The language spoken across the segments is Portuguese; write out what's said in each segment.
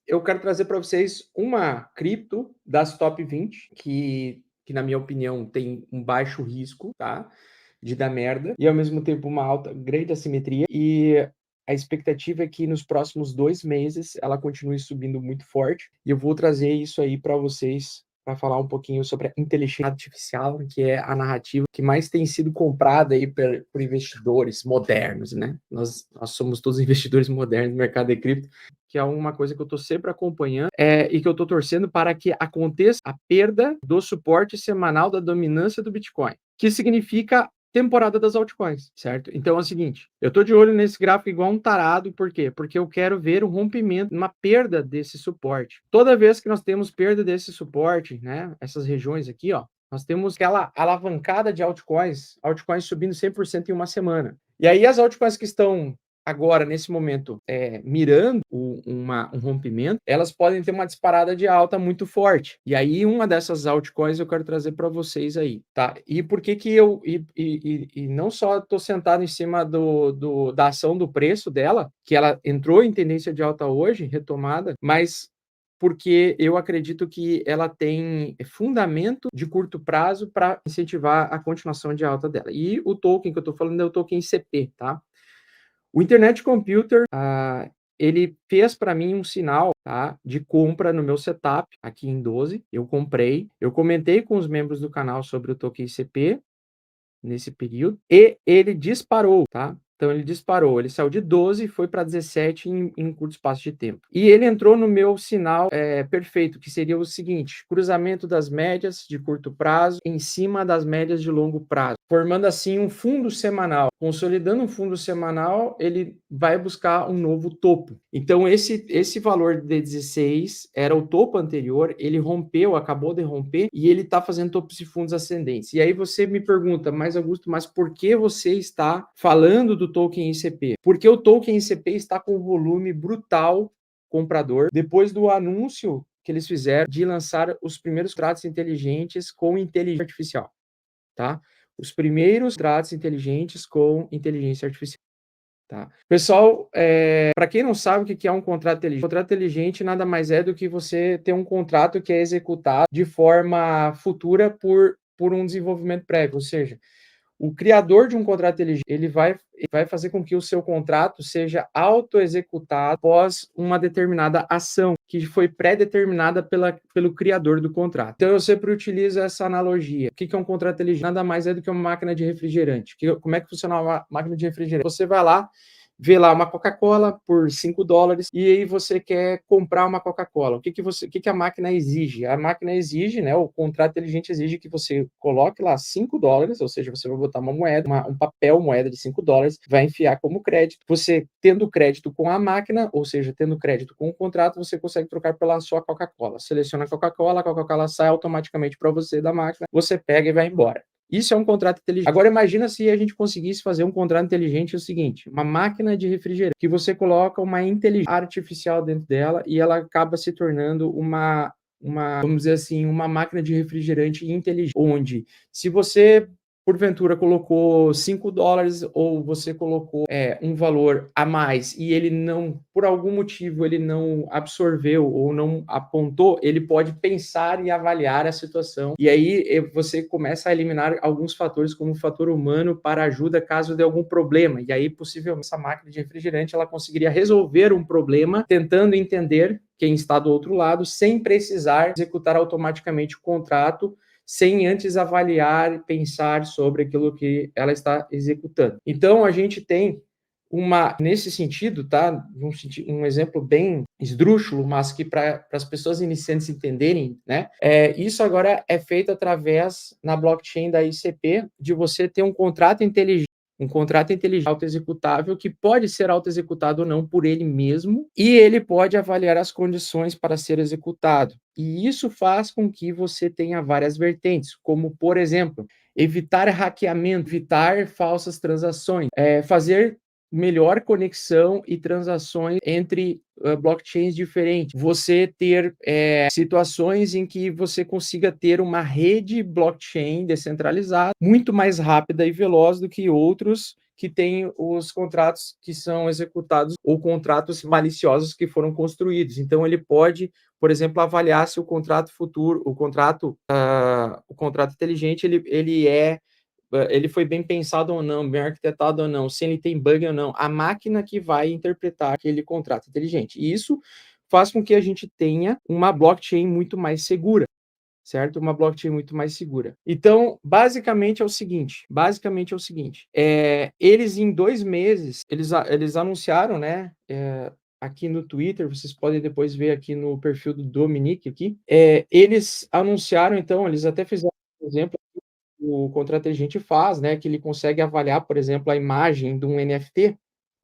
eu quero trazer para vocês uma cripto das top 20 que na minha opinião tem um baixo risco, tá? De dar merda e ao mesmo tempo uma alta, grande assimetria e a expectativa é que nos próximos 2 meses ela continue subindo muito forte e eu vou trazer isso aí para vocês para falar um pouquinho sobre a inteligência artificial, que é a narrativa que mais tem sido comprada aí por investidores modernos, né? Nós somos todos investidores modernos no mercado de cripto, que é uma coisa que eu estou sempre acompanhando e que eu estou torcendo para que aconteça a perda do suporte semanal da dominância do Bitcoin, que significa temporada das altcoins, certo? Então é o seguinte, eu tô de olho nesse gráfico igual um tarado, por quê? Porque eu quero ver um rompimento, uma perda desse suporte. Toda vez que nós temos perda desse suporte, né, essas regiões aqui, ó, nós temos aquela alavancada de altcoins subindo 100% em uma semana. E aí as altcoins que estão agora, nesse momento, mirando um rompimento, elas podem ter uma disparada de alta muito forte. E aí, uma dessas altcoins eu quero trazer para vocês aí, tá? E por que que eu... E não só estou sentado em cima da ação do preço dela, que ela entrou em tendência de alta hoje, retomada, mas porque eu acredito que ela tem fundamento de curto prazo para incentivar a continuação de alta dela. E o token que eu estou falando é o token ICP, tá? O Internet Computer, ele fez para mim um sinal, tá, de compra no meu setup aqui em 12. Eu comprei, eu comentei com os membros do canal sobre o token ICP nesse período e ele disparou, tá? Então ele disparou, ele saiu de 12 e foi para 17 em um curto espaço de tempo. E ele entrou no meu sinal perfeito, que seria o seguinte: cruzamento das médias de curto prazo em cima das médias de longo prazo, formando assim um fundo semanal. Consolidando um fundo semanal, ele vai buscar um novo topo. Então esse valor de 16 era o topo anterior, ele rompeu, acabou de romper e ele está fazendo topos e fundos ascendentes. E aí você me pergunta, mas Augusto, mas por que você está falando do token ICP? Porque o token ICP está com um volume brutal comprador depois do anúncio que eles fizeram de lançar os primeiros contratos inteligentes com inteligência artificial, tá? Os primeiros contratos inteligentes com inteligência artificial. Tá. Pessoal, para quem não sabe o que é um contrato inteligente nada mais é do que você ter um contrato que é executado de forma futura por um desenvolvimento prévio, ou seja, o criador de um contrato inteligente, ele vai fazer com que o seu contrato seja auto-executado após uma determinada ação que foi pré-determinada pelo criador do contrato. Então, eu sempre utilizo essa analogia. O que é um contrato inteligente? Nada mais é do que uma máquina de refrigerante. Como é que funciona uma máquina de refrigerante? Você vai lá, vê lá uma Coca-Cola por $5 e aí você quer comprar uma Coca-Cola. O que a máquina exige? A máquina exige, né, o contrato inteligente exige que você coloque lá $5, ou seja, você vai botar uma moeda, um papel moeda de $5, vai enfiar como crédito. Você tendo crédito com a máquina, ou seja, tendo crédito com o contrato, você consegue trocar pela sua Coca-Cola. Seleciona a Coca-Cola sai automaticamente para você da máquina, você pega e vai embora. Isso é um contrato inteligente. Agora imagina se a gente conseguisse fazer um contrato inteligente o seguinte, uma máquina de refrigerante, que você coloca uma inteligência artificial dentro dela e ela acaba se tornando vamos dizer assim, uma máquina de refrigerante inteligente, onde se você porventura colocou $5 ou você colocou um valor a mais e ele não, por algum motivo, ele não absorveu ou não apontou, ele pode pensar e avaliar a situação. E aí você começa a eliminar alguns fatores, como o fator humano, para ajuda caso dê algum problema. E aí, possivelmente, essa máquina de refrigerante ela conseguiria resolver um problema, tentando entender quem está do outro lado, sem precisar executar automaticamente o contrato, sem antes avaliar e pensar sobre aquilo que ela está executando. Então, a gente tem nesse sentido, tá? Um exemplo bem esdrúxulo, mas que para as pessoas iniciantes entenderem, né? Isso agora é feito através, na blockchain da ICP, de você ter um contrato inteligente auto-executável que pode ser auto-executado ou não por ele mesmo e ele pode avaliar as condições para ser executado. E isso faz com que você tenha várias vertentes, como, por exemplo, evitar hackeamento, evitar falsas transações, fazer melhor conexão e transações entre blockchains diferentes. Você ter situações em que você consiga ter uma rede blockchain descentralizada muito mais rápida e veloz do que outros que têm os contratos que são executados ou contratos maliciosos que foram construídos. Então, ele pode, por exemplo, avaliar se o contrato futuro, o contrato inteligente, ele foi bem pensado ou não, bem arquitetado ou não, se ele tem bug ou não, a máquina que vai interpretar aquele contrato inteligente. E isso faz com que a gente tenha uma blockchain muito mais segura, certo? Uma blockchain muito mais segura. Então, basicamente é o seguinte, eles em 2 meses, eles anunciaram, né, aqui no Twitter, vocês podem depois ver aqui no perfil do Dominique aqui, eles anunciaram, então, eles até fizeram um exemplo o contrato inteligente faz, né, que ele consegue avaliar, por exemplo, a imagem de um NFT,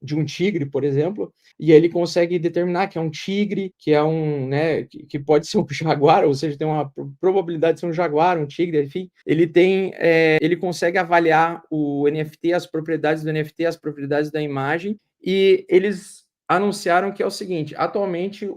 de um tigre, por exemplo, e aí ele consegue determinar que é um tigre, que é um, né, que pode ser um jaguar, ou seja, tem uma probabilidade de ser um jaguar, um tigre, enfim, ele consegue avaliar o NFT, as propriedades do NFT, as propriedades da imagem, e eles anunciaram que é o seguinte, atualmente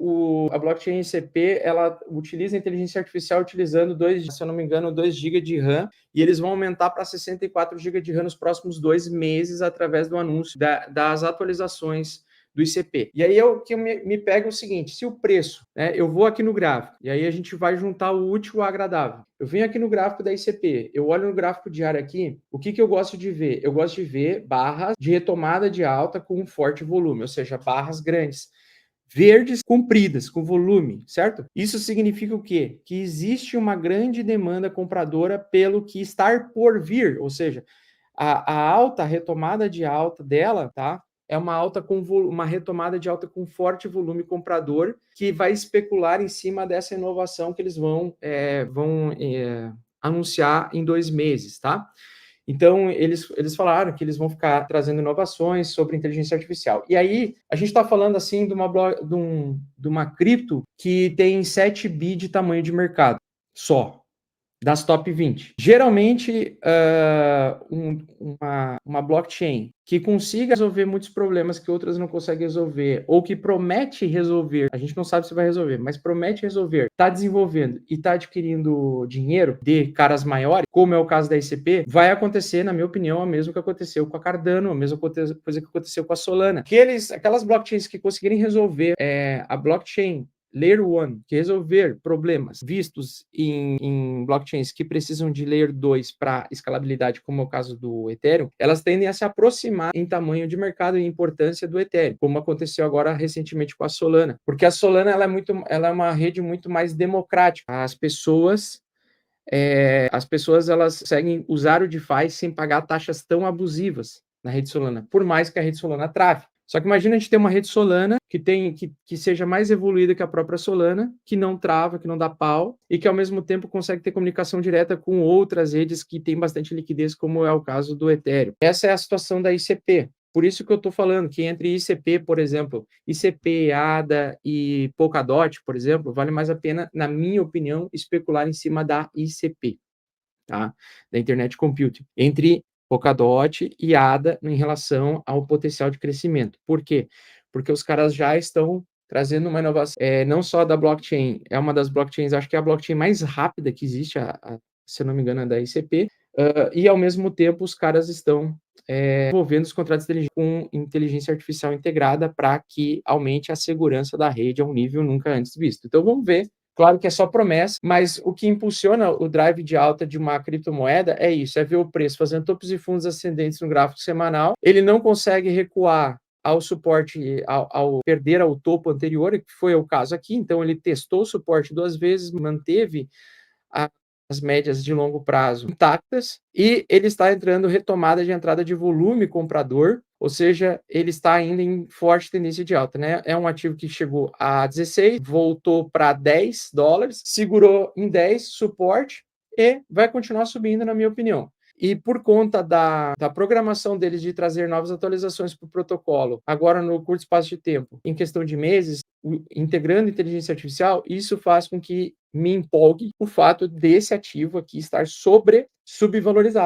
a blockchain ICP, ela utiliza inteligência artificial utilizando se eu não me engano, 2 GB de RAM, e eles vão aumentar para 64 GB de RAM nos próximos 2 meses através do anúncio das atualizações do ICP. E aí o que me pega é o seguinte, se o preço, né, eu vou aqui no gráfico, e aí a gente vai juntar o útil ao agradável. Eu venho aqui no gráfico da ICP, eu olho no gráfico diário aqui, o que eu gosto de ver? Eu gosto de ver barras de retomada de alta com um forte volume, ou seja, barras grandes verdes compridas, com volume, certo? Isso significa o quê? Que existe uma grande demanda compradora pelo que está por vir, ou seja, a retomada de alta dela, tá? É uma alta com uma retomada de alta com forte volume comprador que vai especular em cima dessa inovação que eles vão anunciar em 2 meses, tá? Então, eles falaram que eles vão ficar trazendo inovações sobre inteligência artificial. E aí, a gente está falando assim de uma cripto que tem 7 bi de tamanho de mercado, só, das top 20. Geralmente, uma blockchain que consiga resolver muitos problemas que outras não conseguem resolver, ou que promete resolver, a gente não sabe se vai resolver, mas promete resolver, está desenvolvendo e está adquirindo dinheiro de caras maiores, como é o caso da ICP, vai acontecer, na minha opinião, o mesmo que aconteceu com a Cardano, a mesma coisa que aconteceu com a Solana. Aquelas blockchains que conseguirem resolver a blockchain Layer 1, que resolver problemas vistos em blockchains que precisam de Layer 2 para escalabilidade, como é o caso do Ethereum, elas tendem a se aproximar em tamanho de mercado e importância do Ethereum, como aconteceu agora recentemente com a Solana. Porque a Solana ela é uma rede muito mais democrática. As pessoas elas conseguem usar o DeFi sem pagar taxas tão abusivas na rede Solana, por mais que a rede Solana trave. Só que imagina a gente ter uma rede Solana que seja mais evoluída que a própria Solana, que não trava, que não dá pau, e que ao mesmo tempo consegue ter comunicação direta com outras redes que têm bastante liquidez, como é o caso do Ethereum. Essa é a situação da ICP. Por isso que eu estou falando que entre ICP, por exemplo, ICP, ADA e Polkadot, por exemplo, vale mais a pena, na minha opinião, especular em cima da ICP, tá? Da Internet Computing. Entre Polkadot e ADA em relação ao potencial de crescimento. Por quê? Porque os caras já estão trazendo uma inovação, não só da blockchain, é uma das blockchains, acho que é a blockchain mais rápida que existe, se eu não me engano, é da ICP, e ao mesmo tempo os caras estão envolvendo os contratos inteligentes com inteligência artificial integrada para que aumente a segurança da rede a um nível nunca antes visto. Então vamos ver. Claro que é só promessa, mas o que impulsiona o drive de alta de uma criptomoeda é isso, é ver o preço fazendo topos e fundos ascendentes no gráfico semanal. Ele não consegue recuar ao suporte, ao perder ao topo anterior, que foi o caso aqui. Então ele testou o suporte 2 vezes, manteve as médias de longo prazo intactas, e ele está entrando retomada de entrada de volume comprador, ou seja, ele está ainda em forte tendência de alta, né? É um ativo que chegou a 16, voltou para $10, segurou em 10, suporte, e vai continuar subindo, na minha opinião. E por conta da programação deles de trazer novas atualizações para o protocolo, agora no curto espaço de tempo, em questão de meses, integrando inteligência artificial, isso faz com que me empolgue o fato desse ativo aqui estar subvalorizado.